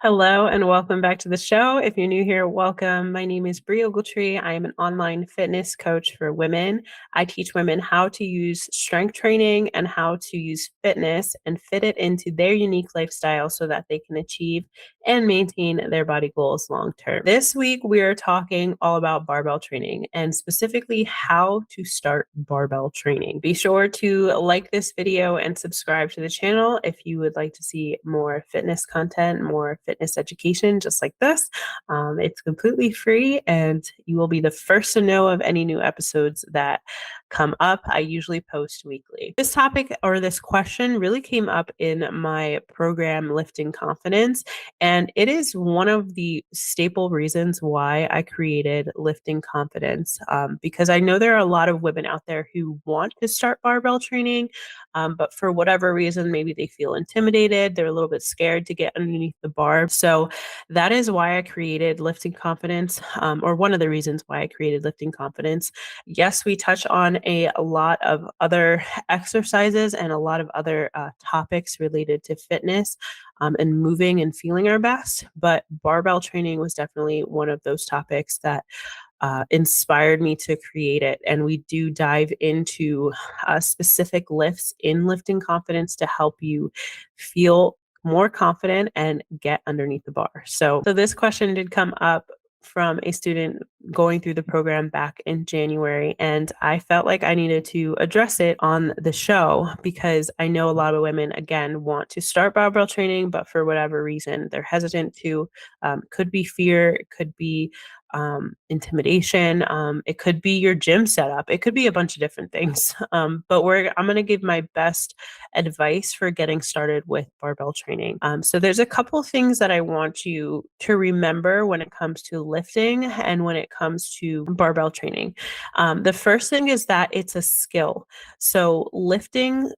Hello and welcome back to the show. If you're new here, welcome. My name is Bree Ogletree. I am an online fitness coach for women. I teach women how to use strength training and how to use fitness and fit it into their unique lifestyle so that they can achieve and maintain their body goals long term. This week, we are talking all about barbell training and specifically how to start barbell training. Be sure to like this video and subscribe to the channel if you would like to see more fitness content, more fitness education just like this. It's completely free and you will be the first to know of any new episodes that come up. I usually post weekly. This topic or this question really came up in my program, Lifting Confidence, and it is one of the staple reasons why I created Lifting Confidence, because I know there are a lot of women out there who want to start barbell training, but for whatever reason, maybe they feel intimidated. They're a little bit scared to get underneath the bar. So that is why I created Lifting Confidence, or one of the reasons why I created Lifting Confidence. Yes, we touch on a lot of other exercises and a lot of other topics related to fitness and moving and feeling our best, but barbell training was definitely one of those topics that inspired me to create it. And we do dive into specific lifts in Lifting Confidence to help you feel more confident and get underneath the bar. So this question did come up from a student going through the program back in January, and I felt like I needed to address it on the show because I know a lot of women, again, want to start barbell training, but for whatever reason, they're hesitant to. Could be fear, it could be intimidation, it could be your gym setup, it could be a bunch of different things. But I'm going to give my best advice for getting started with barbell training. So there's a couple things that I want you to remember when it comes to lifting and when it comes to barbell training. The first thing is that it's a skill. So lifting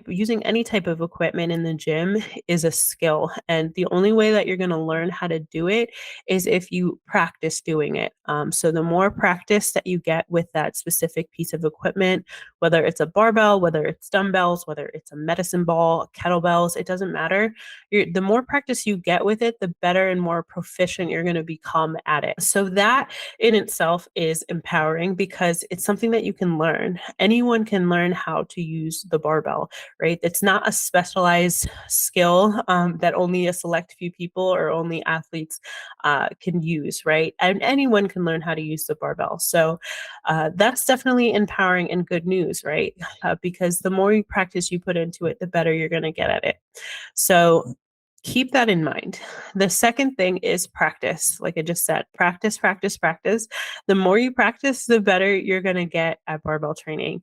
using any type of equipment in the gym is a skill. And the only way that you're going to learn how to do it is if you practice doing it. So the more practice that you get with that specific piece of equipment, whether it's a barbell, whether it's dumbbells, whether it's a medicine ball, kettlebells, it doesn't matter. The more practice you get with it, the better and more proficient you're going to become at it. So that in itself is empowering because it's something that you can learn. Anyone can learn how to use the barbell, right? It's not a specialized skill that only a select few people or only athletes can use, right? And anyone can learn how to use the barbell. So that's definitely empowering and good news, right? Because the more practice you put into it, the better you're going to get at it. So keep that in mind. The second thing is practice. Like I just said, practice, practice, practice. The more you practice, the better you're going to get at barbell training.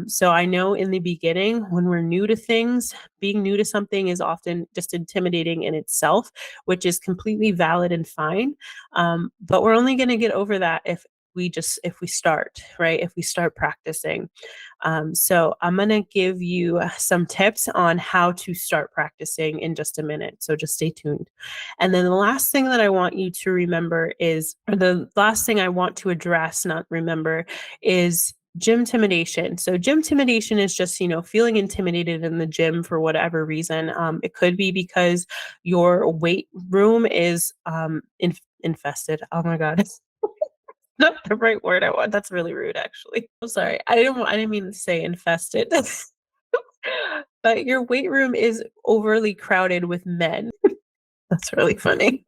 So I know in the beginning, when we're new to things, being new to something is often just intimidating in itself, which is completely valid and fine. But we're only going to get over that if we start, right? If we start practicing. So I'm going to give you some tips on how to start practicing in just a minute. So just stay tuned. And then the last thing that I want you to remember or the last thing I want to address, not remember, is gym intimidation. So gym intimidation is just, feeling intimidated in the gym for whatever reason. It could be because your weight room is infested. Oh my God. Not the right word I want. That's really rude, actually. I'm sorry. I didn't mean to say infested. But your weight room is overly crowded with men. That's really funny.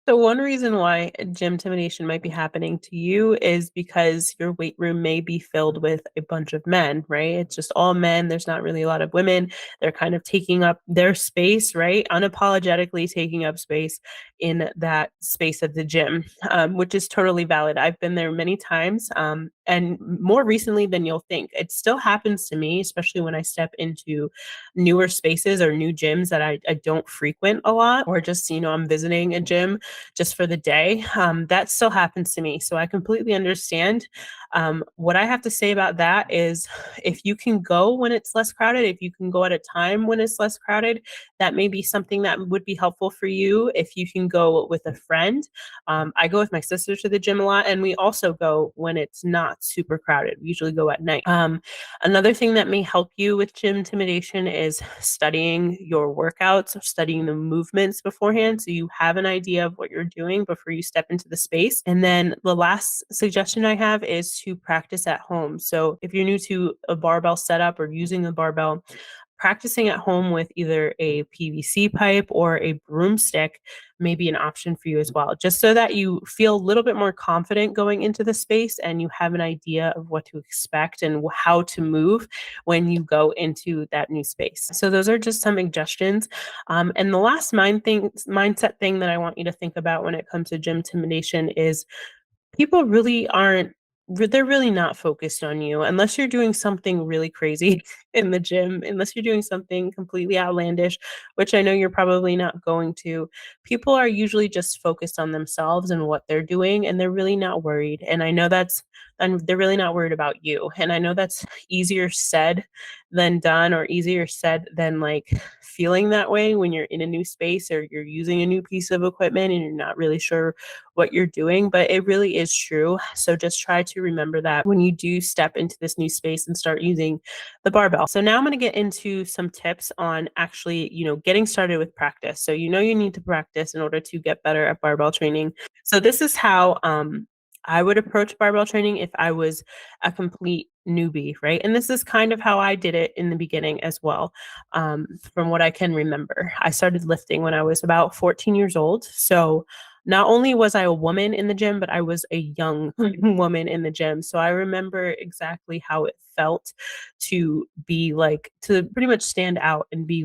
So one reason why gym intimidation might be happening to you is because your weight room may be filled with a bunch of men, right? It's just all men. There's not really a lot of women. They're kind of taking up their space, right? Unapologetically taking up space in that space of the gym, which is totally valid. I've been there many times, and more recently than you'll think. It still happens to me, especially when I step into newer spaces or new gyms that I don't frequent a lot, or just, I'm visiting a gym just for the day. That still happens to me. So I completely understand. What I have to say about that is if you can go when it's less crowded, if you can go at a time when it's less crowded, that may be something that would be helpful for you. If you can go with a friend, I go with my sister to the gym a lot, and we also go when it's not super crowded. We usually go at night. Another thing that may help you with gym intimidation is studying your workouts, studying the movements beforehand so you have an idea of what you're doing before you step into the space. And then the last suggestion I have is to practice at home. So if you're new to a barbell setup or using a barbell, practicing at home with either a PVC pipe or a broomstick may be an option for you as well, just so that you feel a little bit more confident going into the space and you have an idea of what to expect and how to move when you go into that new space. So those are just some suggestions. And the last mindset thing that I want you to think about when it comes to gym intimidation is people really aren't they're really not focused on you unless you're doing something really crazy in the gym, unless you're doing something completely outlandish, which I know you're probably not going to. People are usually just focused on themselves and what they're doing, and they're really not worried. And they're really not worried about you. And I know that's easier said than done, or easier said than like feeling that way when you're in a new space or you're using a new piece of equipment and you're not really sure what you're doing, but it really is true. So just try to remember that when you do step into this new space and start using the barbell. So now I'm going to get into some tips on actually, getting started with practice. So you need to practice in order to get better at barbell training. So this is how I would approach barbell training if I was a complete newbie, right? And this is kind of how I did it in the beginning as well. From what I can remember, I started lifting when I was about 14 years old. So not only was I a woman in the gym, but I was a young woman in the gym. So I remember exactly how it felt to be like, to pretty much stand out and be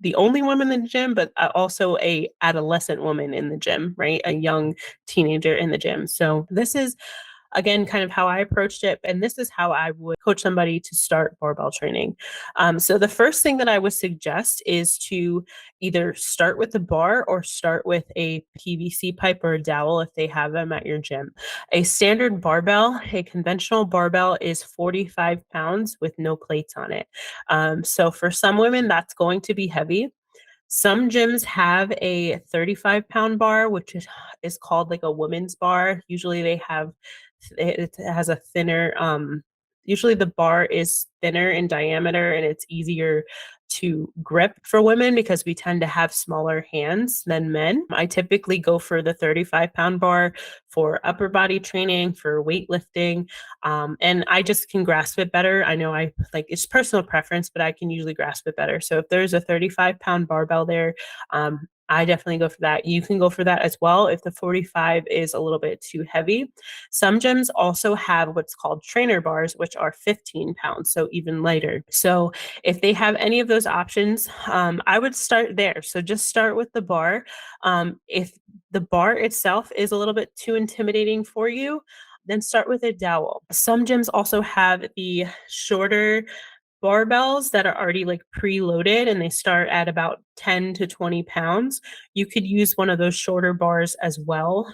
the only woman in the gym, but also a adolescent woman in the gym, right? A young teenager in the gym. So this is again, kind of how I approached it. And this is how I would coach somebody to start barbell training. So the first thing that I would suggest is to either start with the bar or start with a PVC pipe or a dowel if they have them at your gym. A standard barbell, a conventional barbell, is 45 pounds with no plates on it. So for some women, that's going to be heavy. Some gyms have a 35-pound bar, which is called like a women's bar. Usually it has a thinner, usually the bar is thinner in diameter and it's easier to grip for women because we tend to have smaller hands than men. I typically go for the 35-pound bar for upper body training, for weightlifting, and I just can grasp it better. I know it's personal preference, but I can usually grasp it better. So if there's a 35-pound barbell there, I definitely go for that. You can go for that as well if the 45 is a little bit too heavy. Some gyms also have what's called trainer bars, which are 15 pounds, so even lighter. So if they have any of those options, I would start there. So just start with the bar. If the bar itself is a little bit too intimidating for you, then start with a dowel. Some gyms also have the shorter barbells that are already like preloaded and they start at about 10 to 20 pounds. You could use one of those shorter bars as well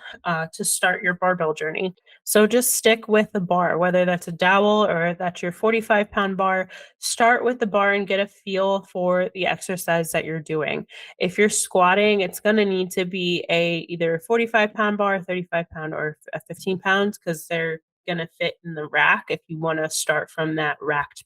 to start your barbell journey. So just stick with the bar, whether that's a dowel or that's your 45-pound bar. Start with the bar and get a feel for the exercise that you're doing. If you're squatting, it's going to need to be either a 45-pound bar, 35-pound, or a 15 pounds because they're going to fit in the rack if you want to start from that racked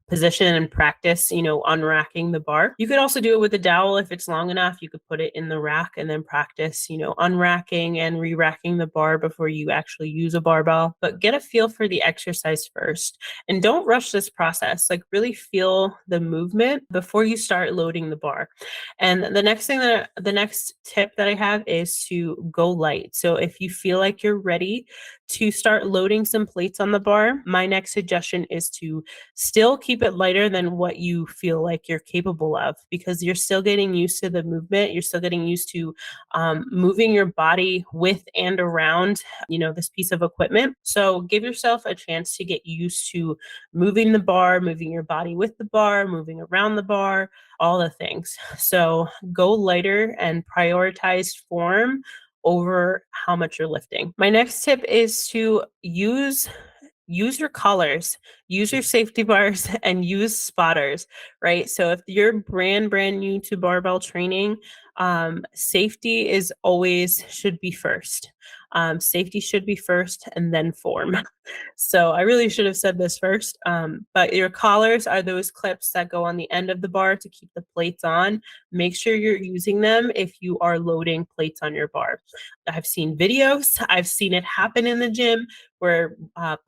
position and practice, unracking the bar. You could also do it with a dowel if it's long enough. You could put it in the rack and then practice, unracking and re-racking the bar before you actually use a barbell. But get a feel for the exercise first and don't rush this process. Like really feel the movement before you start loading the bar. And the next tip that I have is to go light. So if you feel like you're ready to start loading some plates on the bar, my next suggestion is to still keep it lighter than what you feel like you're capable of because you're still getting used to the movement. You're still getting used to moving your body with and around, this piece of equipment. So give yourself a chance to get used to moving the bar, moving your body with the bar, moving around the bar, all the things. So go lighter and prioritize form over how much you're lifting. My next tip is to use your collars, use your safety bars, and use spotters, right? So if you're brand new to barbell training, safety is always should be first. Safety should be first and then form. So I really should have said this first. But your collars are those clips that go on the end of the bar to keep the plates on. Make sure you're using them if you are loading plates on your bar. I've seen videos, I've seen it happen in the gym where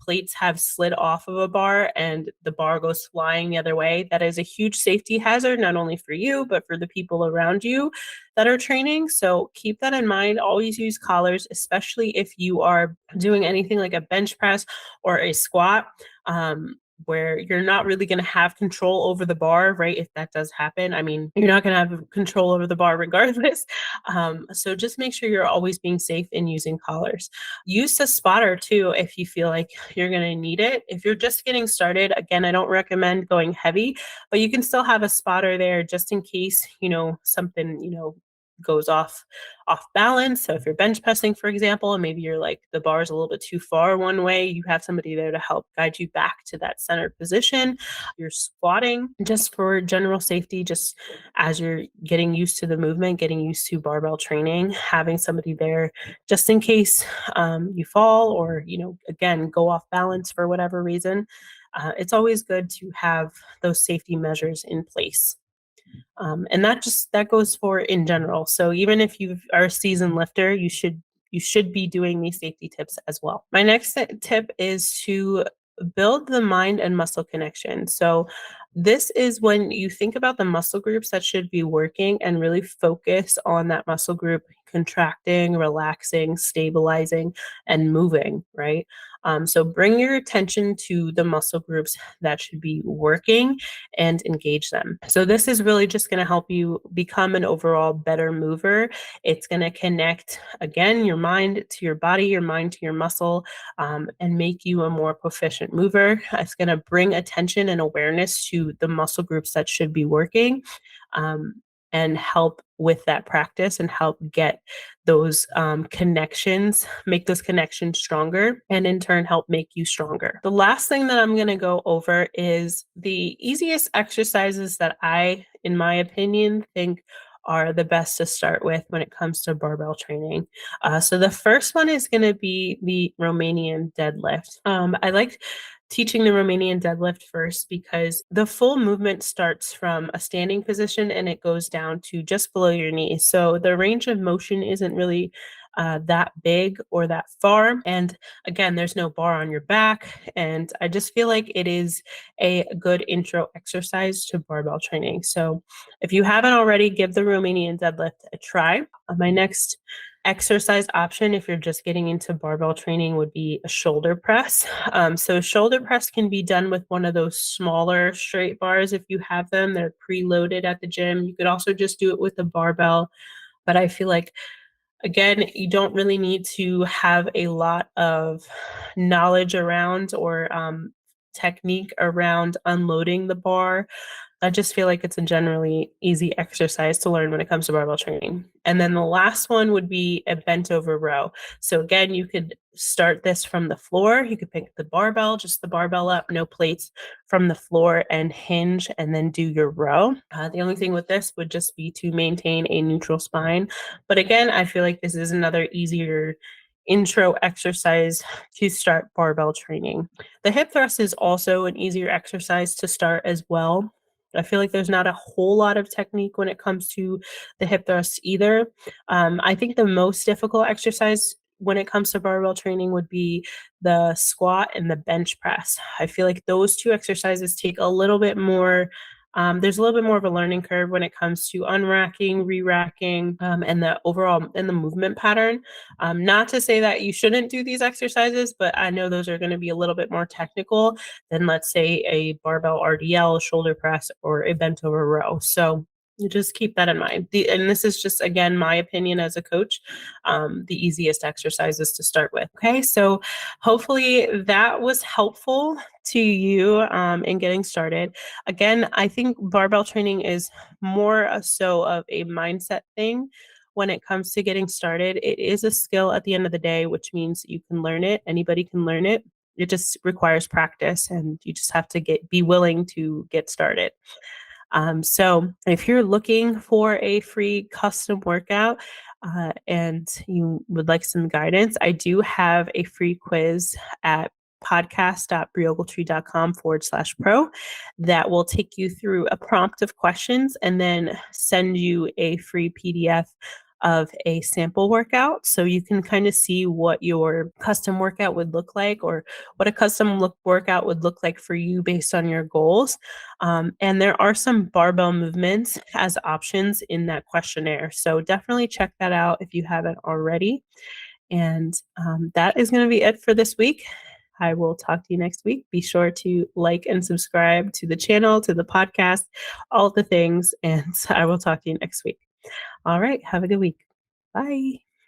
plates have slid off of a bar and the bar goes flying the other way. That is a huge safety hazard, not only for you, but for the people around you that are training. So keep that in mind. Always use collars, especially if you are doing anything like a bench press or a squat. Where you're not really going to have control over the bar, right? If that does happen, I mean, you're not going to have control over the bar regardless. So just make sure you're always being safe in using collars. Use a spotter too if you feel like you're going to need it. If you're just getting started, again, I don't recommend going heavy, but you can still have a spotter there just in case, something, goes off balance. So if you're bench pressing, for example, and maybe you're like the bar is a little bit too far one way, you have somebody there to help guide you back to that centered position. You're squatting just for general safety, just as you're getting used to the movement, getting used to barbell training, having somebody there just in case you fall or, again, go off balance for whatever reason. It's always good to have those safety measures in place. And that goes for in general. So even if you are a seasoned lifter, you should be doing these safety tips as well. My next tip is to build the mind and muscle connection. So this is when you think about the muscle groups that should be working and really focus on that muscle group contracting, relaxing, stabilizing, and moving, right? So bring your attention to the muscle groups that should be working and engage them. So this is really just going to help you become an overall better mover. It's going to connect, again, your mind to your body, your mind to your muscle, and make you a more proficient mover. It's going to bring attention and awareness to the muscle groups that should be working. And help with that practice and help get those connections, make those connections stronger, and in turn help make you stronger. The last thing that I'm going to go over is the easiest exercises that I, in my opinion, think are the best to start with when it comes to barbell training. So the first one is going to be the Romanian deadlift. I like teaching the Romanian deadlift first because the full movement starts from a standing position and it goes down to just below your knees. So the range of motion isn't really that big or that far. And again, there's no bar on your back. And I just feel like it is a good intro exercise to barbell training. So if you haven't already, give the Romanian deadlift a try. My next exercise option, if you're just getting into barbell training, would be a shoulder press. So shoulder press can be done with one of those smaller straight bars if you have them. They're preloaded at the gym. You could also just do it with a barbell. But I feel like, again, you don't really need to have a lot of knowledge around or technique around unloading the bar. I just feel like it's a generally easy exercise to learn when it comes to barbell training. And then the last one would be a bent over row. So again, you could start this from the floor. You could pick the barbell, just the barbell up, no plates, from the floor and hinge and then do your row. The only thing with this would just be to maintain a neutral spine. But again, I feel like this is another easier intro exercise to start barbell training. The hip thrust is also an easier exercise to start as well. I feel like there's not a whole lot of technique when it comes to the hip thrust either. I think the most difficult exercise when it comes to barbell training would be the squat and the bench press. I feel like those two exercises take a little bit more. There's a little bit more of a learning curve when it comes to unracking, re-racking, and the overall and the movement pattern. Not to say that you shouldn't do these exercises, but I know those are going to be a little bit more technical than, let's say, a barbell RDL, shoulder press, or a bent over row. So you just keep that in mind. And this is just, again, my opinion as a coach, the easiest exercises to start with. Okay, so hopefully that was helpful to you in getting started. Again, I think barbell training is more so of a mindset thing when it comes to getting started, it is a skill at the end of the day, which means you can learn it. Anybody can learn it. It just requires practice, and you just have to be willing to get started. So if you're looking for a free custom workout and you would like some guidance, I do have a free quiz at podcast.briogletree.com/pro that will take you through a prompt of questions and then send you a free PDF of a sample workout, so you can kind of see what your custom workout would look like, or what a workout would look like for you based on your goals. And there are some barbell movements as options in that questionnaire. So definitely check that out if you haven't already. And that is going to be it for this week. I will talk to you next week. Be sure to like and subscribe to the channel, to the podcast, all the things. And I will talk to you next week. All right. Have a good week. Bye.